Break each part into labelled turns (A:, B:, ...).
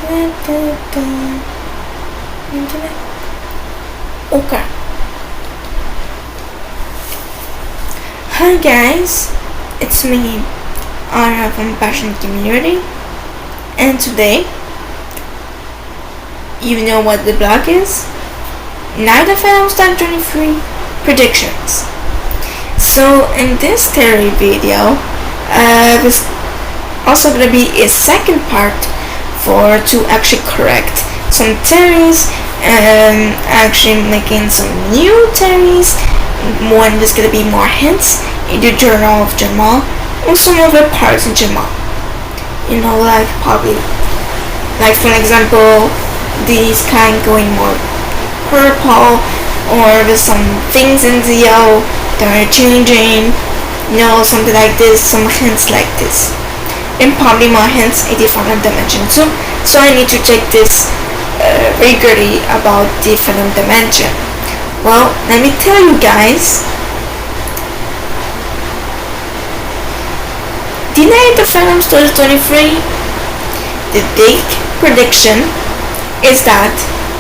A: Okay. Hi guys, it's me, Ara from Passion Community, and today, you know what the blog is? Night of Phantom Star 23 predictions. So in this theory video, there's also gonna be a second part to actually correct some theories and actually making some new theories when there's gonna be more hints in the Journal of Jamal or some other parts in Jamal. You know, like probably, like for example, the sky going more purple, or there's some things in the yellow that are changing, you know, something like this, some hints like this. And probably more hints in the Phantom Dimension too, so I need to check this regularly about the Phantom Dimension. Well, let me tell you guys, the night of Phantom Star 23, the big prediction is that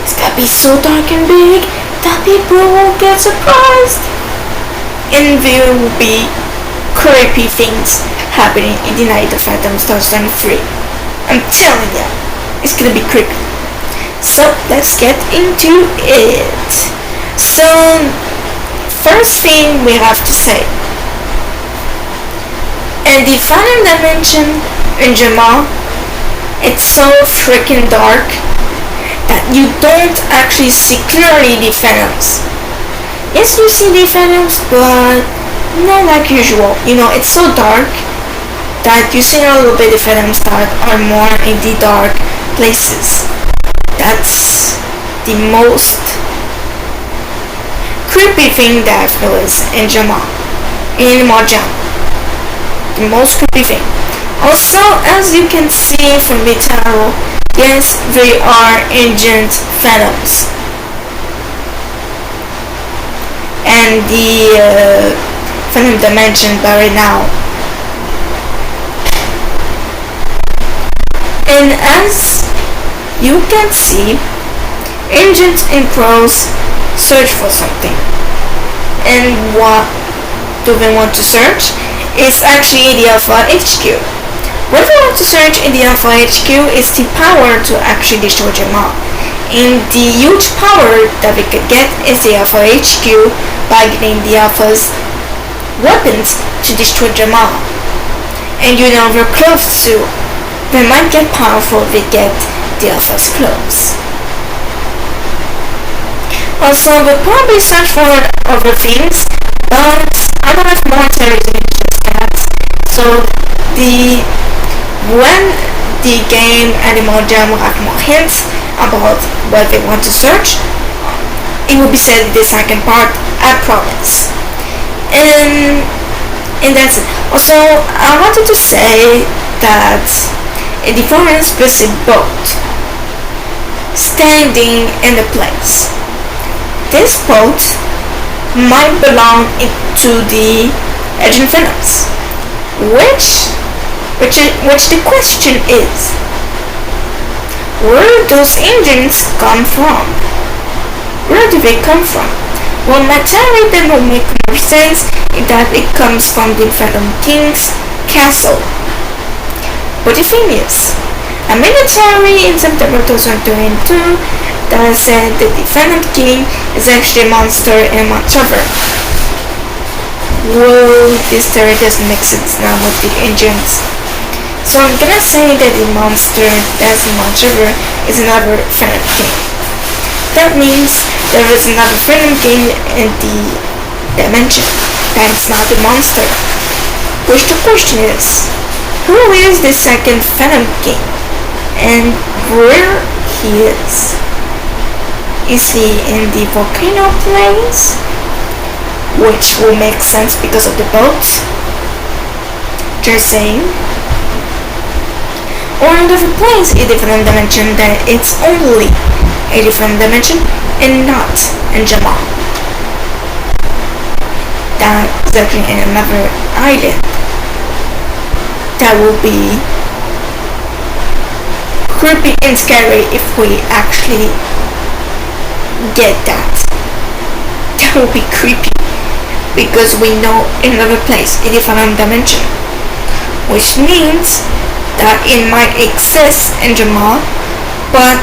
A: it's gonna be so dark and big that people will get surprised, and there will be creepy things happening in the night of Phantom Star 23. I'm telling you, it's gonna be creepy. So let's get into it. So first thing we have to say, in the Phantom Dimension in Jamal, it's so freaking dark that you don't actually see clearly the Phantoms. Yes, you see the Phantoms, but not like usual. You know, it's so dark that you see a little bit the Phantoms that are more in the dark places. That's the most creepy thing that I've noticed in Jamal, in Marjan. The most creepy thing. Also, as you can see from the title, yes, they are ancient Phantoms. And the Phantom Dimension by right now. And as you can see, Agents and Crows search for something. And what do they want to search? It's actually the Alpha HQ. What they want to search in the Alpha HQ is the power to actually destroy Jamal. And the huge power that we could get is the Alpha HQ by getting the Alpha's weapons to destroy Jamal. And you know, their clothes too. They might get powerful if they get the Alpha's clothes. Also, we'll probably search for other things, but I don't have more theories than just that. So when the game Animal Jam will have more hints about what they want to search, it will be said in the second part, I promise. And that's it. Also, I wanted to say that in the forest there's a boat standing in a place. This boat might belong to the Agent Phenoms, which the question is, where do those agents come from? Where do they come from? Well, my theory that will make more sense is that it comes from the Phantom King's castle. But the thing is, I made a theory in September 2022 that said that the Phantom King is actually a monster in Montover. Well, this theory doesn't make sense now with the agents. So I'm gonna say that the monster that's in Montover is another Phantom King. That means there is another Phantom King in the dimension. That's not the monster. Which the question is, who is the second Phantom King? And where he is? Is he in the volcano place? Which will make sense because of the boat. Just saying. Or another place, a different dimension that it's only a different dimension and not in Jamal. That is actually in another island. That will be creepy and scary if we actually get that. That would be creepy because we know another place, a different dimension, which means that it might exist in Jamal, but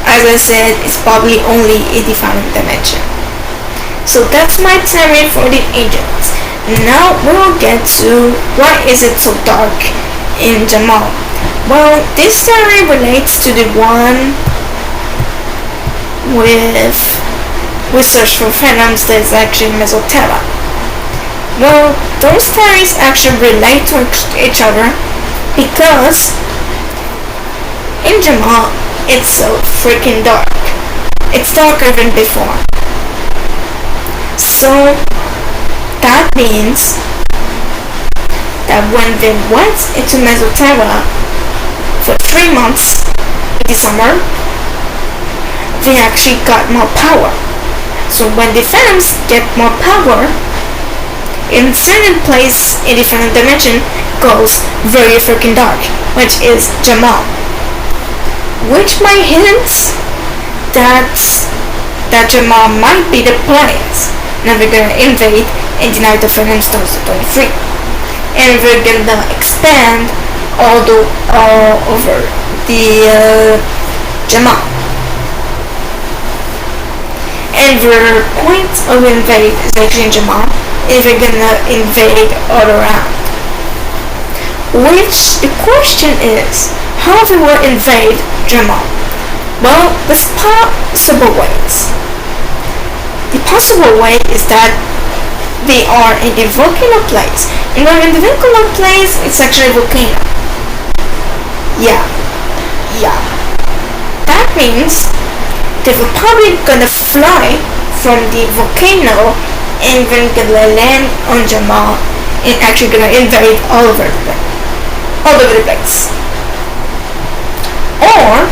A: as I said, it's probably only a different dimension. So that's my theory for the agents. Now we'll get to why is it so dark in Jamal. Well, this theory relates to the one with research for phantoms that is actually Mesoterra. Well, those theories actually relate to each other because in Jamal it's so freaking dark. It's darker than before. So that means that when they went into Mesoterra for 3 months in the summer, they actually got more power. So when the phantoms get more power, in certain place in a different dimension goes very freaking dark, which is Jamal. Which might hint that Jamal might be the place that we're gonna invade in the Night of Phantoms 2023. And we're gonna expand all over the Jamal. And the point of invade is actually in Jamal, if we're gonna invade all around. Which the question is, how we will invade Jamal? Well, there's possible ways. The possible way is that they are in a volcano place. And when in the volcano place, it's actually a volcano. Yeah. That means they were probably gonna fly from the volcano and then gonna land on Jamal and actually gonna invade all over the place. Or,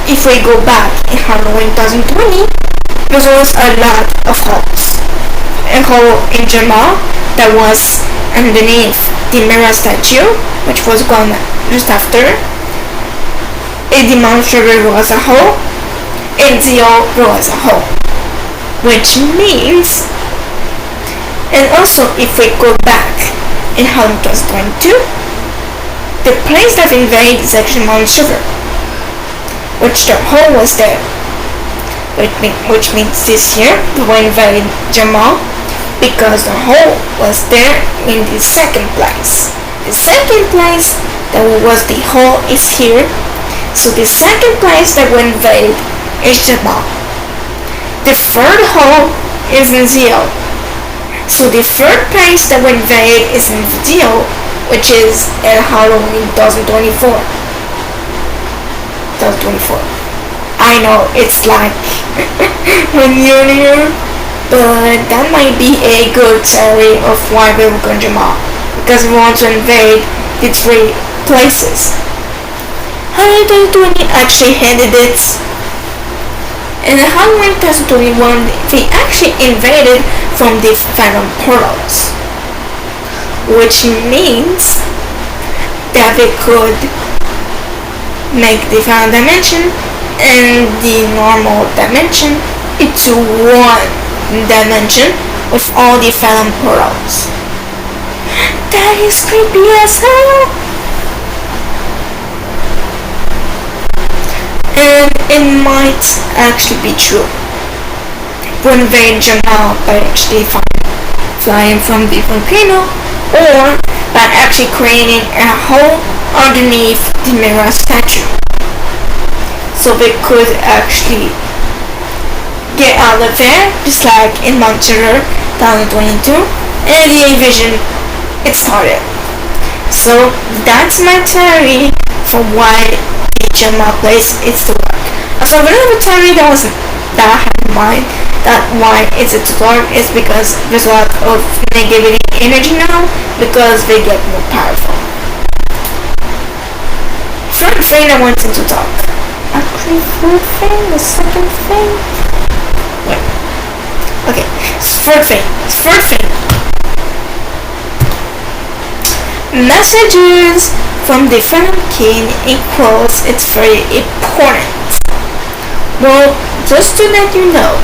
A: if we go back in Halloween 2020, there was a lot of holes. A hole in Jamal that was underneath the Mera statue, which was gone just after. A demonstrator was a hole, and Zio was a hole. Which means, and also if we go back in Halloween 2022, the place that invaded is actually Mount Sugar, which the hole was there. Which means this year we will invade Jamal because the hole was there in the second place. The second place that was the hole is here. So the second place that we invade is Jamal. The third hole is in Zio. So the third place that we invade is in Zio, which is at Halloween 2024. I know it's like 1 year later, but that might be a good theory of why we were going to Jamal, because we want to invade the 3 places. Halloween 2020 actually handed it. In Halloween 2021, they actually invaded from the Phantom Portals, which means that they could make the Phantom Dimension and the normal dimension into one dimension with all the Phantom Portals. That is creepy as hell! And it might actually be true. We invade Jamal by actually flying from the volcano, or by actually creating a hole underneath the Mera statue. So we could actually get out of there, just like in Mount Sugar 2022, and the invasion, it started. So that's my theory for why the Jamal place is to work. So another theory that I had in mind, that why it's too dark, is because there's a lot of negativity energy now, because they get more powerful. Third thing I wanted to talk. Actually, the second thing. Wait. Okay, third thing. Messages from the Phantom King equals it's very important. Well, just to let you know,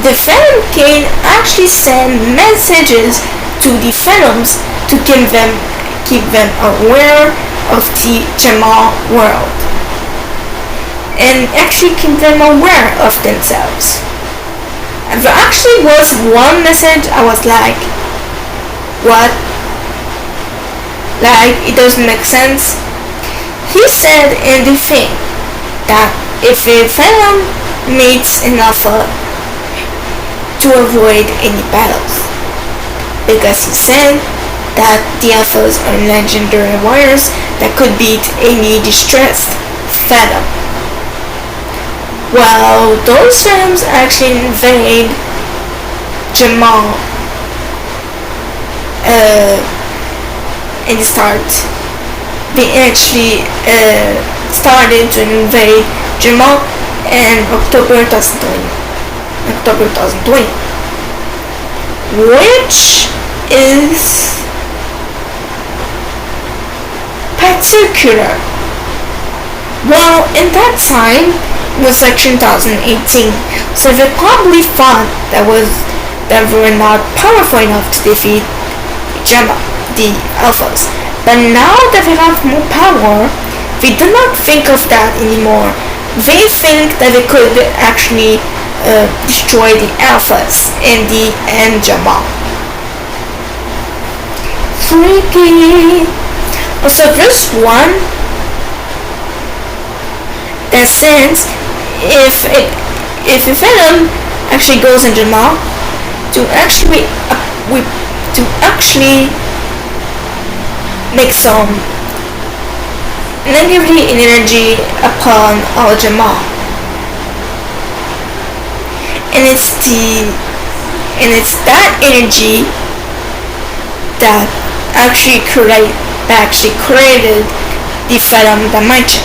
A: the Phantom King actually sent messages to the Phantoms to keep them aware of the Jamal world, and actually keep them aware of themselves. And there actually was one message I was like, what? Like, it doesn't make sense. He said in the thing that if a Phantom meets an Alpha, to avoid any battles, because he said that the Alphas are legendary warriors that could beat any distressed Phantom. Well, those Phantoms actually invade Jamal in the start. They actually started to invade Jamal in October 2020, which is particular. Well, in that time was Section 2018, so they probably thought that they were not powerful enough to defeat the Alphas. But now that they have more power, they do not think of that anymore. They think that they could actually destroy the Alphas in the end Jamal. Freaky. Also, there's one that says if a Phantom actually goes in Jamal to actually make some negativity and energy upon all Jamal, and it's that energy that actually created the Phantom Dimension,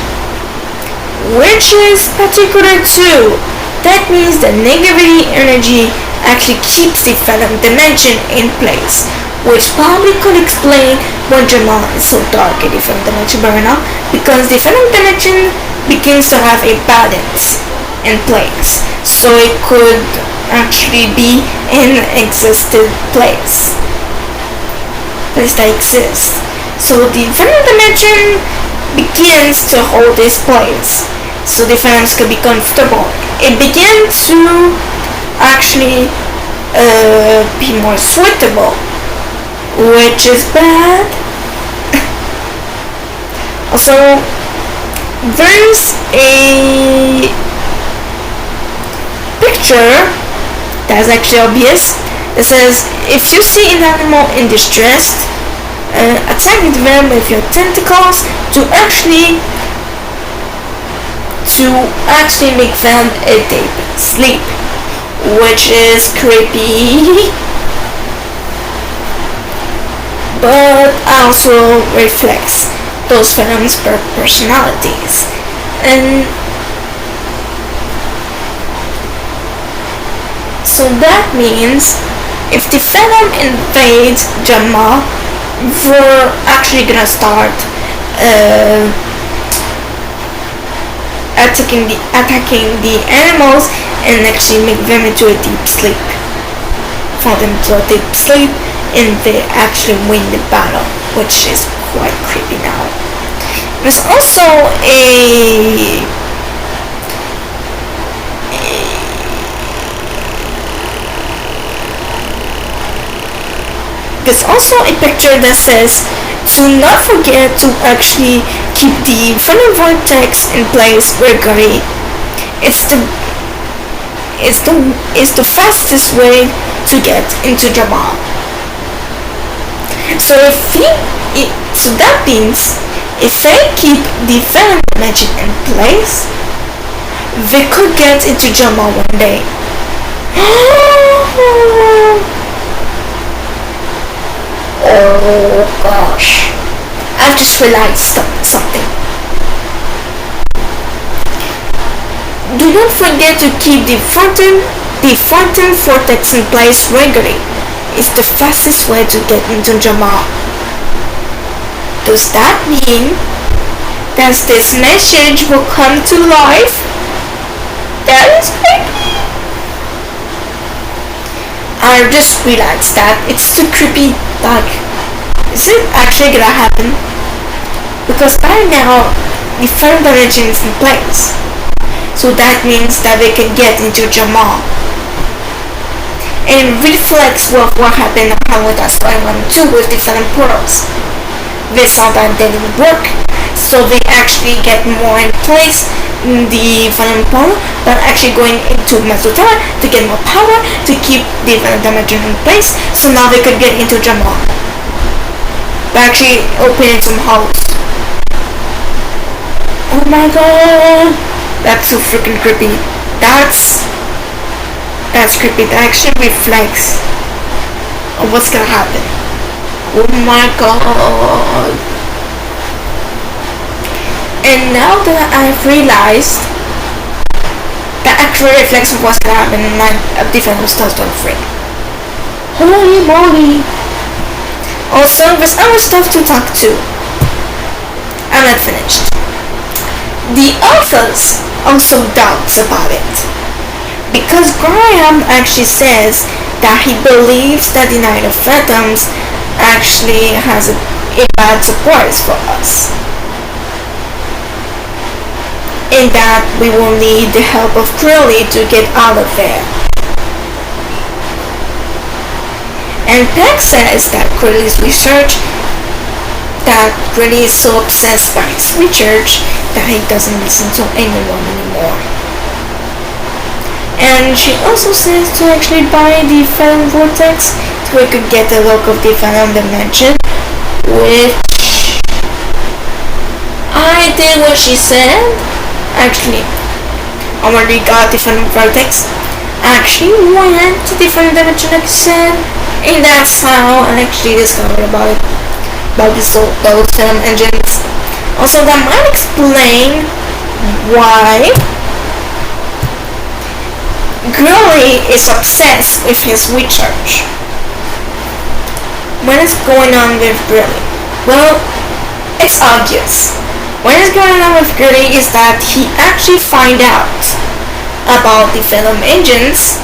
A: which is particular too. That means the negativity energy actually keeps the Phantom Dimension in place, which probably could explain why Jamal is so dark in the Phantom Dimension right now, because the Phantom Dimension begins to have a balance in place, so it could actually be in existed place that exists. So the Phantom Dimension begins to hold this place, so the Phantoms could be comfortable. It began to actually be more suitable, which is bad. Also, there's a picture that's actually obvious. It says, if you see an animal in distress, attack them with your tentacles to actually make them a deep sleep, which is creepy, but also reflects those Phantoms' personalities. And so that means if the Phantom invades Jamal, we're actually gonna start attacking the animals and actually make them into a deep sleep. For them to a deep sleep, and they actually win the battle, which is quite creepy now. There's also a picture that says to not forget to actually keep the Phantom Vortex in place regularly. It's the fastest way to get into Jamal. So that means if they keep the Phantom Dimension in place, they could get into Jamal one day. Oh gosh, I've just realized something. Do not forget to keep the Phantom Vortex in place regularly. It's the fastest way to get into Jamal. does that mean that this message will come to life? That is creepy. I just realized that it's too creepy. Like, is it actually gonna happen? Because by now, the Phantom Dimension is in place. So that means that they can get into Jamal. And it reflects what happened on Halloween That's Why 1 and 2 with the Phantom Portals. They saw that didn't work, so they actually get more in place in the Phantom Portal, but actually going into Mesoterra to get more power to keep the Phantom Dimension in place, so now they could get into Jamal. By actually opening some holes. Oh my god! That's so freaking creepy. That's creepy. That actually reflects on what's gonna happen. Oh my god. And now that I've realized, that actually reflects on what's gonna happen in different Star Stone 3. Holy moly. Also, there's other stuff to talk to. I'm not finished. The authors also doubts about it. Because Graham actually says that he believes that the Night of Phantoms actually has a bad surprise for us. And that we will need the help of Crowley to get out of there. And Peck says that Crowley's research, that Crowley is so obsessed by his research that he doesn't listen to anyone anymore. And she also says to actually buy the Phantom Vortex so we could get the look of the Phantom Dimension, which I did what she said. Actually, I already got the Phantom Vortex. I actually went to the Phantom Dimension like I said, and that's how I actually discovered about it, about those Phantom engines. Also, that might explain why Crowley is obsessed with his research. What is going on with Crowley? Well, it's obvious. What is going on with Crowley is that he actually find out about the Phantom engines,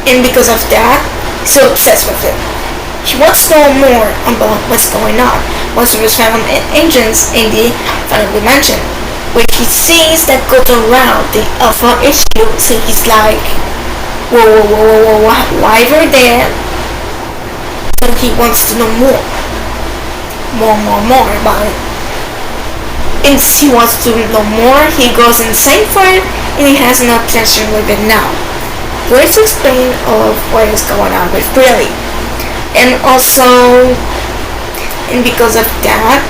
A: and because of that, he's so obsessed with it. He wants to know more about what's going on, what's with his Phantom engines in the Phantom Dimension, which he sees that goes around the Alpha issue, so he's like, whoa, why they're there? So he wants to know more about it. And he wants to know more, he goes insane for it, and he has an obsession with it now. Let's explain of what is going on with Crowley. And also, and because of that,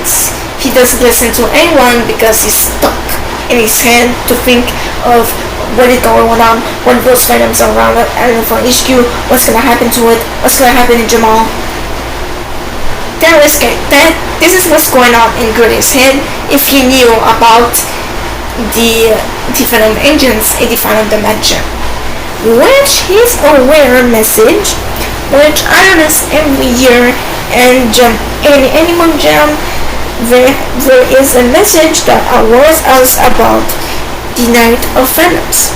A: he doesn't listen to anyone because he's stuck in his head to think of what is going on, what those phantoms are around for HQ, what's gonna happen to it, what's gonna happen in Jamal. This is what's going on in Crowley's head if he knew about the Phantom engines in the Phantom Dimension. Which his aware message, which I do this every year, and in Animal Jam there is a message that awares us about the Night of Phantoms.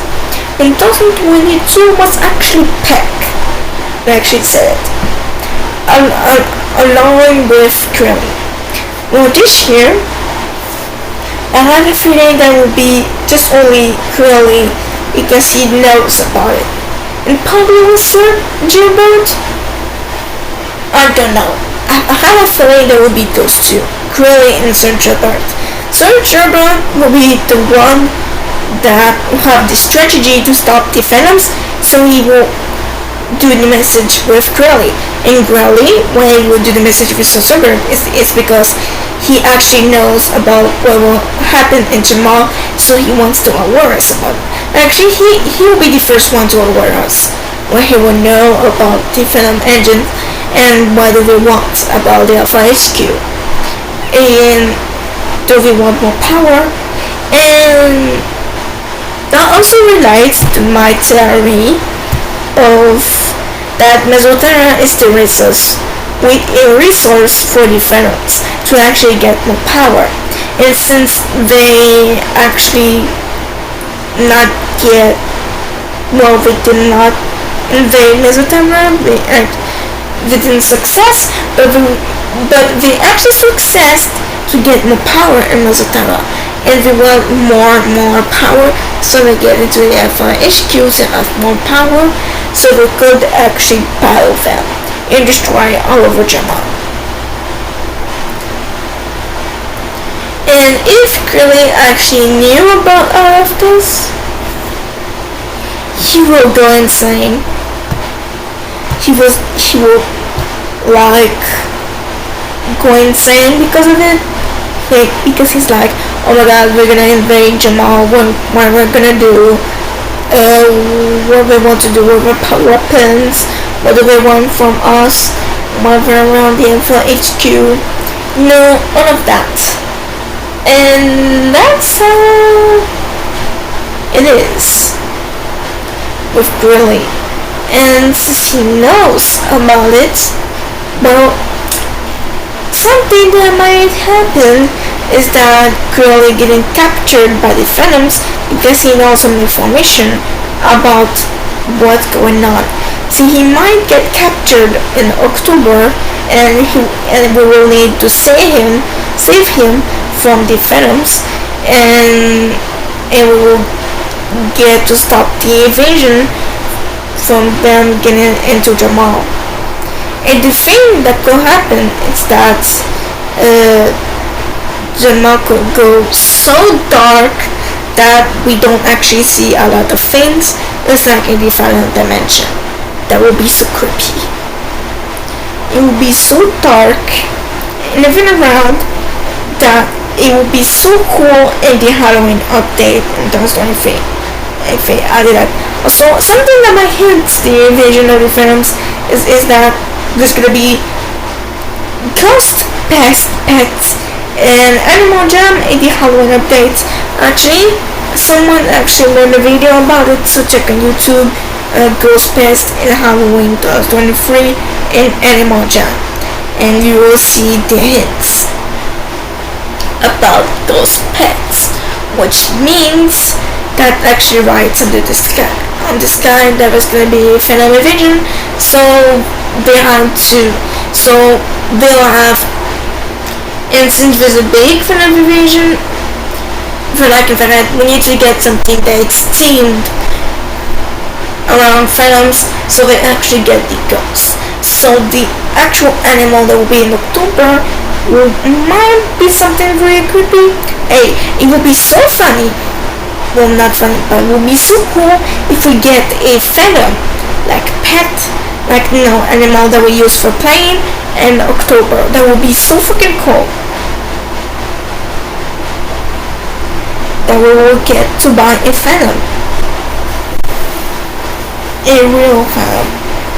A: In 2022 was actually Peck that actually said it, along with Crowley. Well, this year I have a feeling that will be just only Crowley because he knows about it, and probably also Gilbert. I don't know. I have a feeling there will be those two, Crowley and Sir Gilbert. Sir Gilbert will be the one that will have the strategy to stop the Phantoms, so he will do the message with Crowley. And Crowley, when he will do the message with Sir Gilbert, is because he actually knows about what will happen in Jamal, so he wants to aware us about it. Actually, he will be the first one to aware us, where he will know about the Phantom engine and what do they want about the Alpha HQ, and do they want more power. And that also relates to my theory of that Mesoterra is the resource for the Phantoms. to actually get more power. And since they actually not get, well, they did not invade Mesoterra, they didn't success, but they actually successed to get more power in Mesoterra, and they want more and more power, so they get into the Alpha HQ to have more power, so they could actually battle them and destroy all over Jamal. And if Krillin actually knew about all of this, he will go insane. He will like go insane because of it. Like, because he's like, oh my god, we're gonna invade Jamal, what we're gonna do, what they want to do with our weapons, what do they want from us, while we're around the Alpha HQ. No, all of that. And that's how it is with Krillin. And since he knows about it, well, something that might happen is that Krillin getting captured by the Venoms because he knows some information about what's going on. See, he might get captured in October, and we will need to save him from the Venoms, and we will get to stop the invasion from them getting into Jamal. And the thing that could happen is that Jamal could go so dark that we don't actually see a lot of things. It's like a different dimension. That would be so creepy. It would be so dark and even around that it would be so cool in the Halloween update in 2023 if they added that. Also, something that might hint the invasion of the Venoms is that there's gonna be ghost pets and Animal Jam in the Halloween update. Actually, someone actually made a video about it, so check on YouTube. Ghost Pest in Halloween 2023 in Animal Jam, and you will see the hints about those pets, which means that actually writes under the sky. On the sky, there is going to be Venom Invasion, so they'll have instant visibility Venom Invasion. For lack of that, we need to get something that's themed around Venoms, so they actually get the ghosts. So the actual animal that will be in October might be something very creepy. Hey, it would be so funny. Well, not funny, but it would be so cool if we get a Venom, like pet, like animal that we use for playing in October. That would be so freaking cool. That we will get to buy a Venom. A real Venom.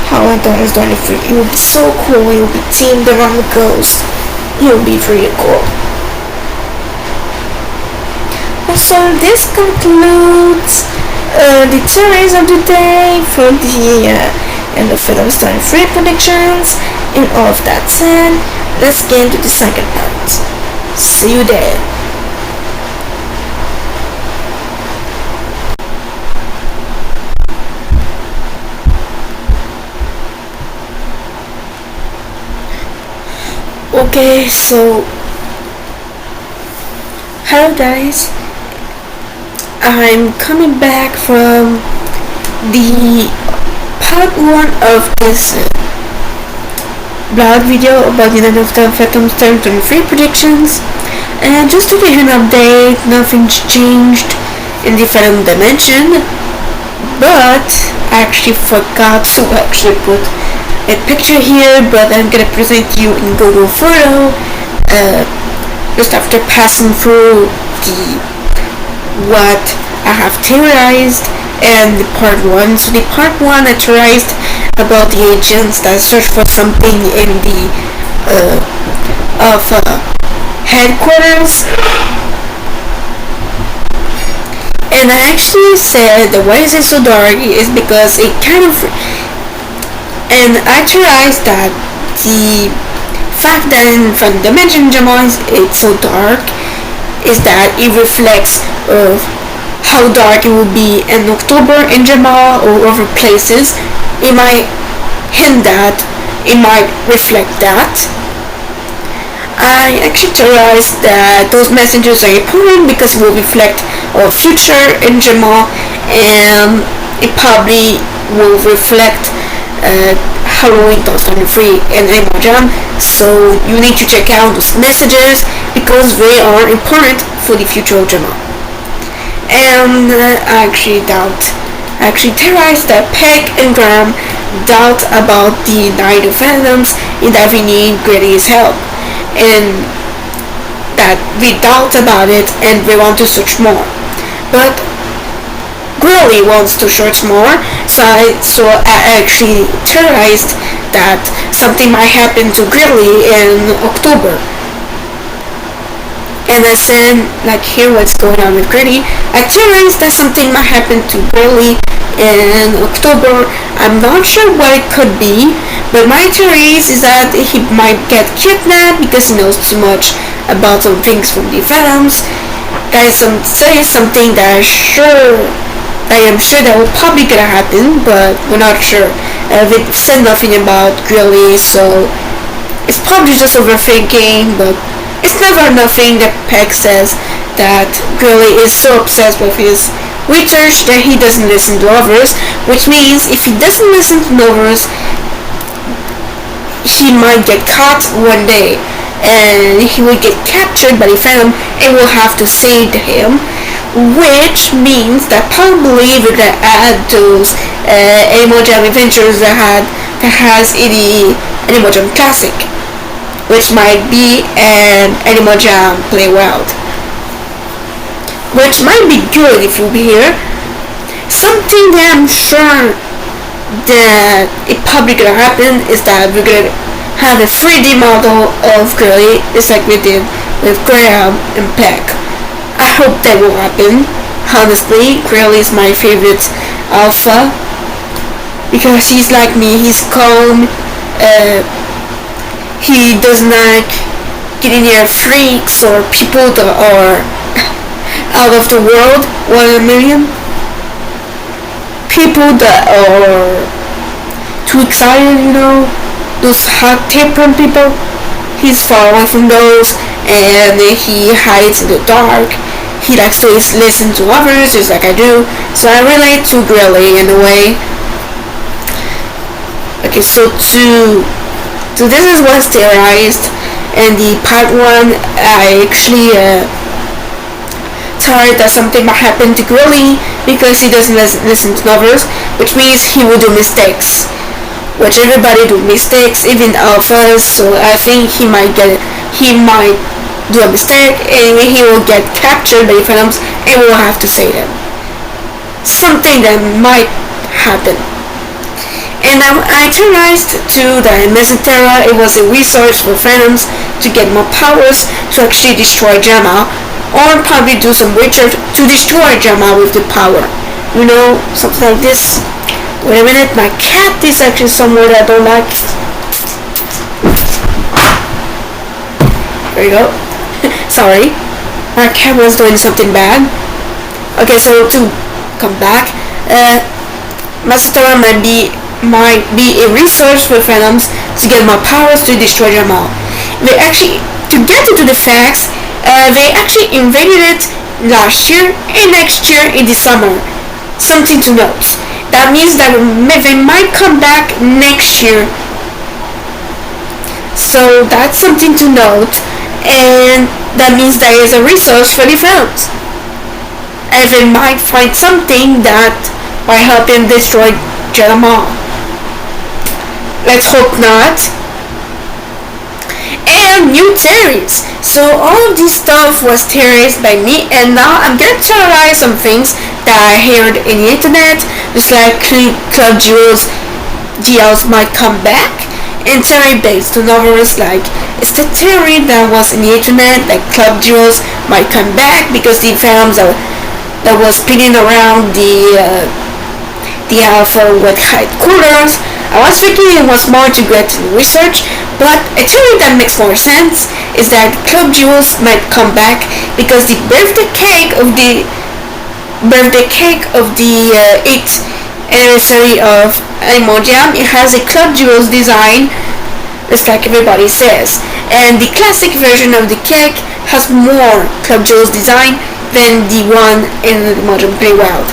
A: Halloween 2023. It would be so cool. It would be themed around the ghost. It would be really cool. So this concludes the theories of the day for the end of Venom 23 predictions. And all of that said, let's get into the second part. See you there. Okay, so hello guys, I'm coming back from the part 1 of this blog video about the end of the Venom 23 predictions, and just to give you an update, nothing's changed in the Venom dimension, but I actually forgot to actually put a picture here, but I'm gonna present you in Google Photo just after passing through what I have theorized and the part 1. So the part 1 I theorized about the agents that search for something in the headquarters, and I actually said that why is it so dark is because it kind of, and I theorized that the fact that in Final Dimension Jamal it's so dark is that it reflects of how dark it will be in October in Jamal or other places. It might hint that, it might reflect that. I actually theorized that those messages are important because it will reflect our future in Jamal, and it probably will reflect Halloween 2023 in Animal Jam. So you need to check out those messages because they are important for the future of Jamal. And I actually theorized that Peg and Graham doubt about the Night of Phantoms and that we need Grady's help, and that we doubt about it and we want to search more. But Grilly wants to search more, so I actually theorized that something might happen to Grilly in October. And I said, like, here what's going on with Gritty. I theorized that something might happen to Grilly in October. I'm not sure what it could be, but my theory is that he might get kidnapped because he knows too much about some things from the Phantoms. That is something that I am sure that will probably gonna happen, but we're not sure. They said nothing about Grilly, so it's probably just overthinking, but it's never nothing that Peg says that Grilly is so obsessed with his research that he doesn't listen to others, which means if he doesn't listen to others, he might get caught one day and he will get captured by the Phantom and will have to save him, which means that probably we're gonna add those Animal Jam adventures that has in the Animal Jam Classic, which might be an Animal Jam Playworld, which might be good if you'll be here. Something that I'm sure that it probably gonna happen is that we're gonna have a 3D model of Grilly, just like we did with Graham and Peg. I hope that will happen. Honestly, Grilly is my favorite alpha because he's like me. He's calm. He does not get near freaks or people that are out of the world. 1 in a million. People that are too excited, those hot tapeworm people. He's far away from those, and he hides in the dark. He likes to listen to others, just like I do. So I relate to Grilly in a way. Okay, so this is what's theorized. In the part 1, I actually theorized that something might happen to Grilly because he doesn't listen to others, which means he will do mistakes. Which everybody do mistakes, even alphas. So I think he might do a mistake and he will get captured by the Phantoms and will have to save them. Something that might happen. And I theorized too that in Mesenterra it was a resource for Phantoms to get more powers to actually destroy Jamal, or probably do some research to destroy Jamal with the power. Something like this. Wait a minute, my cat is actually somewhere that I don't like. There you go. Sorry. My cat was doing something bad. Okay, so to come back, Mesenterra might be a resource for Phantoms to get more powers to destroy Jamal. They actually, to get into the facts, they actually invaded it last year and next year in the summer. Something to note. That means that they might come back next year. So that's something to note, and that means there is a resource for the Phantoms. And they might find something that might help him destroy Jamal. Let's hope not. And new theories. So all of this stuff was theorized by me, and now I'm gonna theorize some things that I heard in the internet, just like Club GLs might come back, and theory based on others, like it's the theory that was in the internet, like Club GLs might come back because the Phantoms that was spinning around the Alpha with headquarters. I was thinking it was more to get to the research, But a theory that makes more sense is that Club Jewels might come back because the birthday cake of the 8th anniversary of Animal Jam, it has a Club Jewels design, just like everybody says. And the classic version of the cake has more Club Jewels design than the one in the Animal Playworld.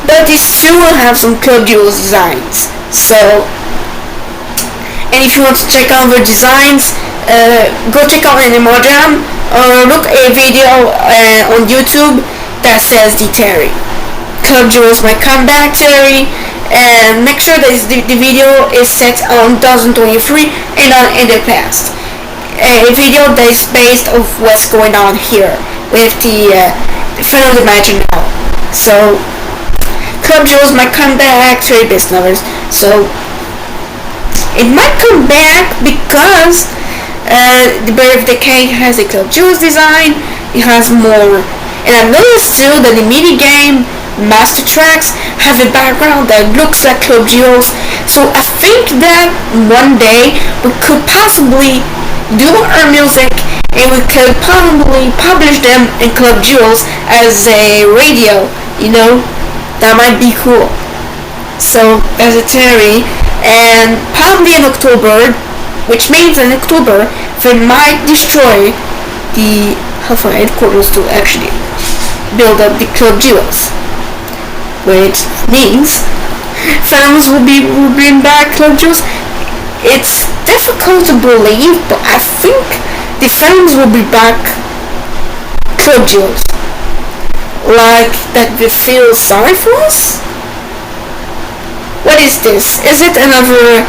A: But it still will have some Club Jewels designs. So, and if you want to check out the designs, go check out Animal Jam or look a video on YouTube that says the theory. Club Jewels might come back theory, and make sure that the video is set on 2023 and not in the past. A video that is based on what's going on here with the Final Imagine now. So Club Jewels might come back to a base numbers. So it might come back because the birthday cake has a Club Jewels design. It has more, and I noticed too that the mini game Master Tracks have a background that looks like Club Jewels. So I think that one day we could possibly do our music and we could probably publish them in Club Jewels as a radio, that might be cool. So as a theory, and probably in October, which means in October they might destroy the Alpha headquarters to actually build up the Club Jewels, which means fans will bring back Club Jewels. It's difficult to believe, but I think the fans will be back Club Jewels. Like that they feel sorry for us? What is this? Is it another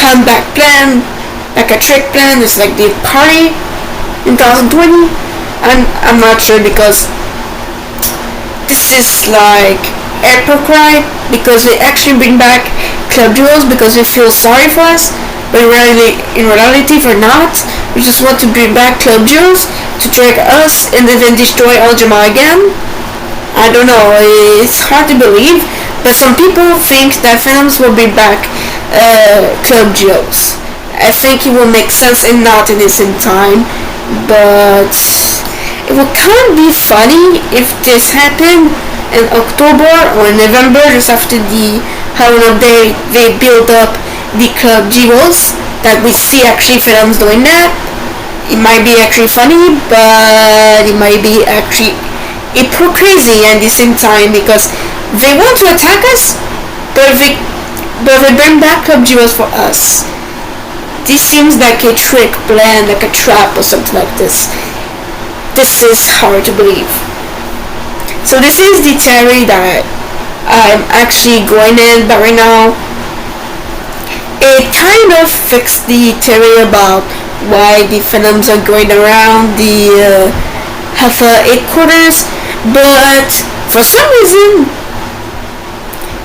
A: comeback plan? Like a trick plan? It's like the party in 2020? I'm not sure, because this is like hypocrite, because they actually bring back Club Jewels because they feel sorry for us, but in reality they're not. We just want to bring back Club Jewels to trick us and then destroy Aljama again. I don't know, it's hard to believe, but some people think that Phantoms will bring back Club Jewels. I think it will make sense and not in the same time, but it will kind of be funny if this happened in October or November, just after the holiday they build up the Club Jewels, that we see actually films doing that. It might be actually funny, but it might be actually crazy at the same time, because they want to attack us, but they bring back Club Jewels for us. This seems like a trick plan, like a trap or something like this. This is hard to believe. So this is the theory that I'm actually going in by right now. It kind of fixed the theory about why the Phantoms are going around the Alpha headquarters, but for some reason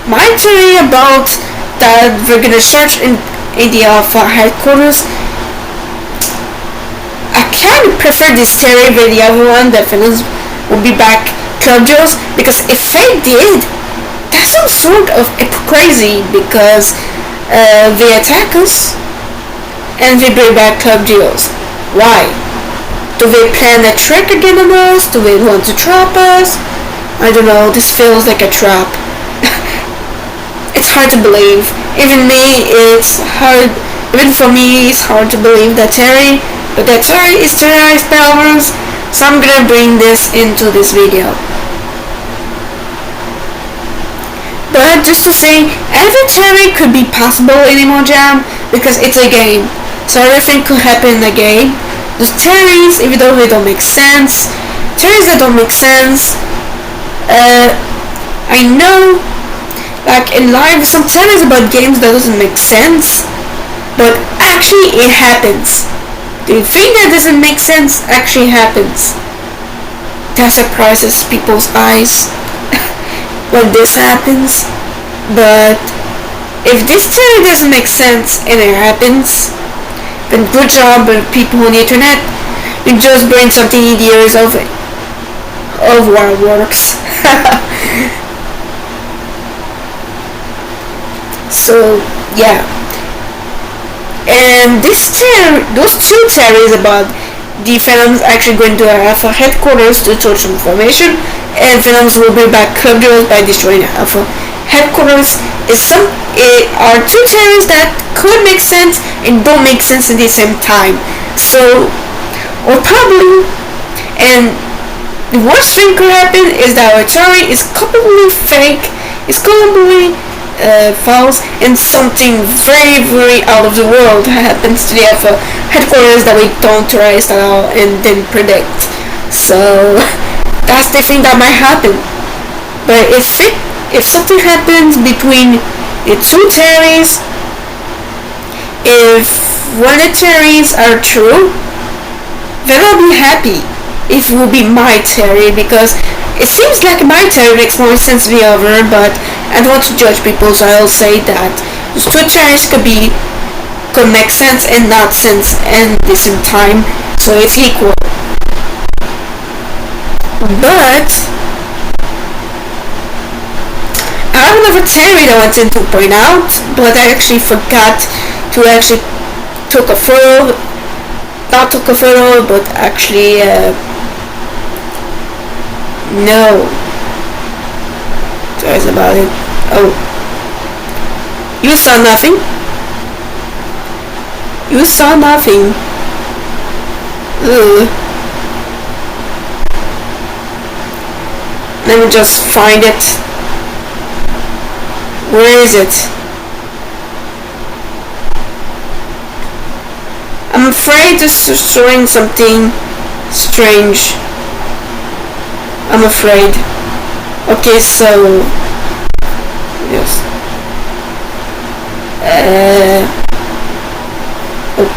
A: my theory about that we're gonna search in the Alpha headquarters, I kind of prefer this theory than the other one that Phantoms will be back Club Jewels, because if they did, that's some sort of crazy, because they attack us and they bring back Club Jewels. Why? Do they plan a trick again on us? Do they want to trap us? I don't know, this feels like a trap. It's hard to believe. Even for me, it's hard to believe that theory, but that theory is theorized by others, so I'm gonna bring this into this video. But just to say, every theory could be possible in Animal Jam, because it's a game, so everything could happen in a game. The theories, even though they don't make sense, theories that don't make sense, I know, like in life, some theories about games that doesn't make sense, but actually it happens. The thing that doesn't make sense actually happens. That surprises people's eyes when this happens. But if this theory doesn't make sense and it happens, then good job with people on the internet. You just bring something in the ears of what works. So yeah, And those two theories about the Venoms actually going to Alpha headquarters to torch information, and Venoms will bring back Club Heroes by destroying Alpha headquarters are two theories that could make sense and don't make sense at the same time. So, or probably, and the worst thing could happen is that our theory is completely fake, is completely false, and something very, very out of the world happens to the Alpha headquarters that we don't realize at all and didn't predict. So that's the thing that might happen. But if something happens between the two theories, if one of the theories are true, then I'll be happy. It will be my theory, because it seems like my theory makes more sense than the other, but I don't want to judge people, so I'll say that those two theories could make sense and not sense at the same time, so it's equal. But I have another theory that I wanted to point out, but I actually forgot to actually not took a photo, but actually no. Sorry about it. Oh. You saw nothing? You saw nothing. Ugh. Let me just find it. Where is it? I'm afraid this is showing something strange. I'm afraid. Okay, so yes. Oh.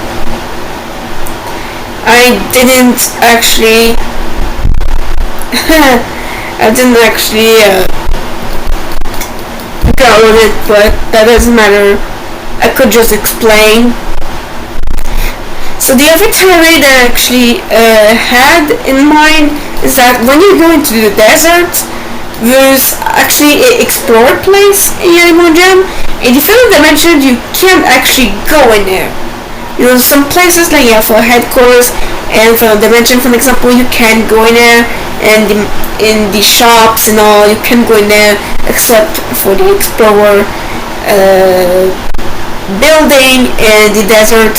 A: I didn't actually download it, but that doesn't matter. I could just explain. So the other theory that I actually had in mind is that when you go into the desert, there's actually an explorer place in Yarimon Jam. In the film dimension, you can't actually go in there. You know, some places like for headquarters and for dimension, for example, you can go in there, and in the shops and all, you can go in there except for the explorer building in the desert.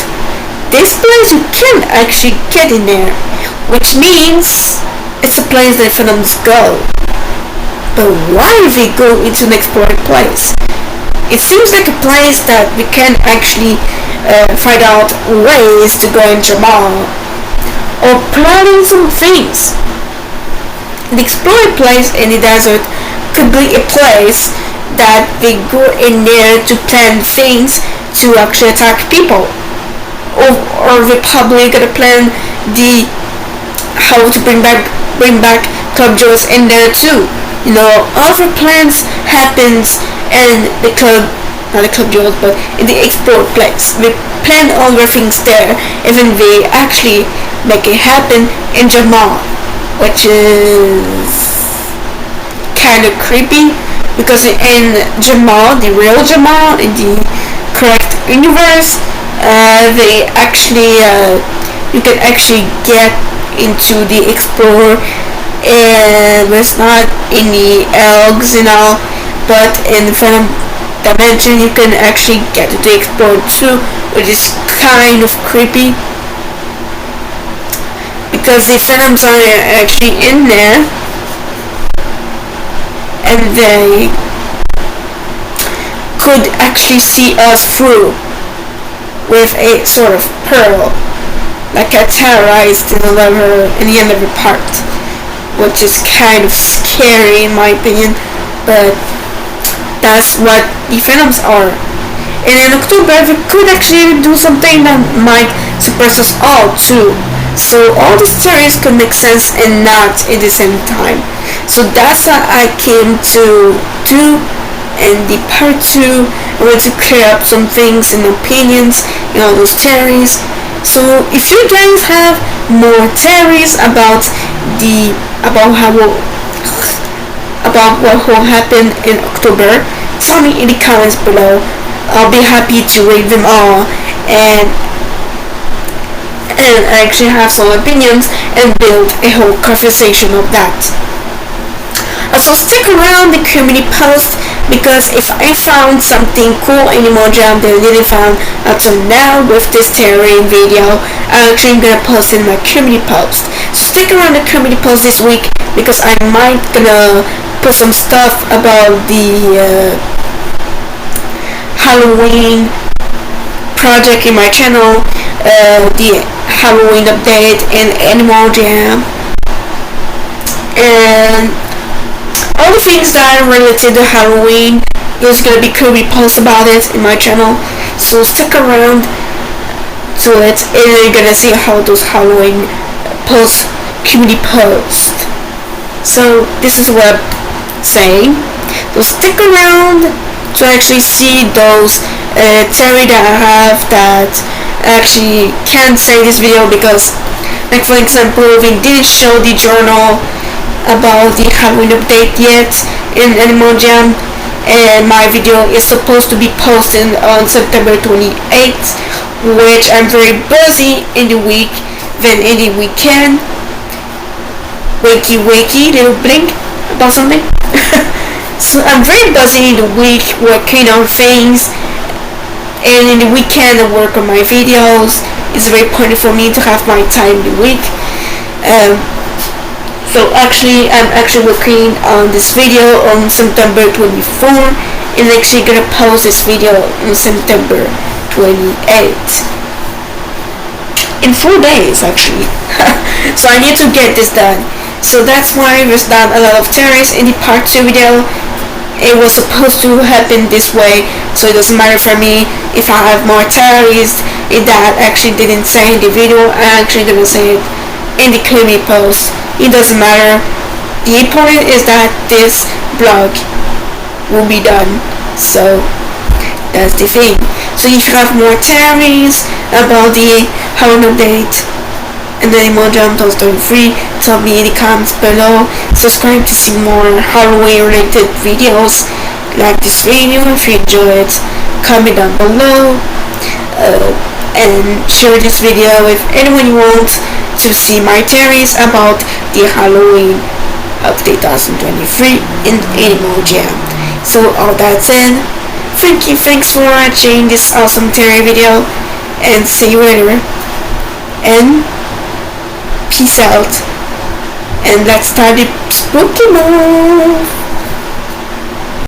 A: This place you can't actually get in there, which means it's a place that Venoms go. But why do they go into an explored place? It seems like a place that we can actually find out ways to go in Jamal, or planning some things. The explored place in the desert could be a place that they go in there to plan things to actually attack people. Or they probably gonna plan how to bring back Club Joes in there too. You know, other plans happens in the club, not the Club Joes, but in the explored place. They plan all their things there, and then they actually make it happen in Jamal, which is kind of creepy, because in Jamal, the real Jamal, in the correct universe, they actually you can actually get into the explorer, and there's not any elves and all, but in Venom dimension you can actually get to the explorer too, which is kind of creepy, because the Venoms are actually in there, and they could actually see us through with a sort of pearl, like a terrorized in the end of the part, which is kind of scary in my opinion, but that's what the Venoms are. And in October, we could actually do something that might suppress us all too. So all these theories could make sense and not at the same time. So that's what I came to do in the part 2. I want to clear up some things and opinions and all those theories. So if you guys have more theories about what will happen in October, tell me in the comments below. I'll be happy to read them all and actually have some opinions and build a whole conversation of that. So stick around the community post, because if I found something cool in Animal Jam that I didn't found until now with this terrain video, I'm actually gonna post in my community post. So stick around the community post this week, because I might gonna put some stuff about the Halloween project in my channel, the Halloween update and Animal Jam, and all the things that are related to Halloween. There's gonna be community posts about it in my channel, so stick around to it and you're gonna see how those Halloween posts community post. So this is what I'm saying. So stick around to actually see those theory that I have that actually can't say this video, because, like for example, we didn't show the journal about the Halloween update yet in Animal Jam, and my video is supposed to be posted on September 28th, which I'm very busy in the week than in the weekend. Wakey, little blink about something. So I'm very busy in the week working on things, and in the weekend I work on my videos. It's very important for me to have my time in the week. So actually, I'm actually working on this video on September 24th, and actually gonna post this video on September 28th. In 4 days, actually. So I need to get this done. So that's why there's not a lot of theories in the part 2 video. It was supposed to happen this way, so it doesn't matter for me if I have more theories that actually didn't say in the video. I'm actually gonna say it in the community post. It doesn't matter. The important is that this blog will be done. So that's the thing. So if you have more theories about the Halloween update and the Animal Jam 2023, tell me in the comments below. Subscribe to see more Halloween related videos. Like this video if you enjoy it. Comment down below. And share this video with anyone you want to see my theories about the Halloween update 2023 in Animal Jam. So all that's it. Thanks for watching this awesome theory video, and see you later. And peace out. And let's start the spooky month.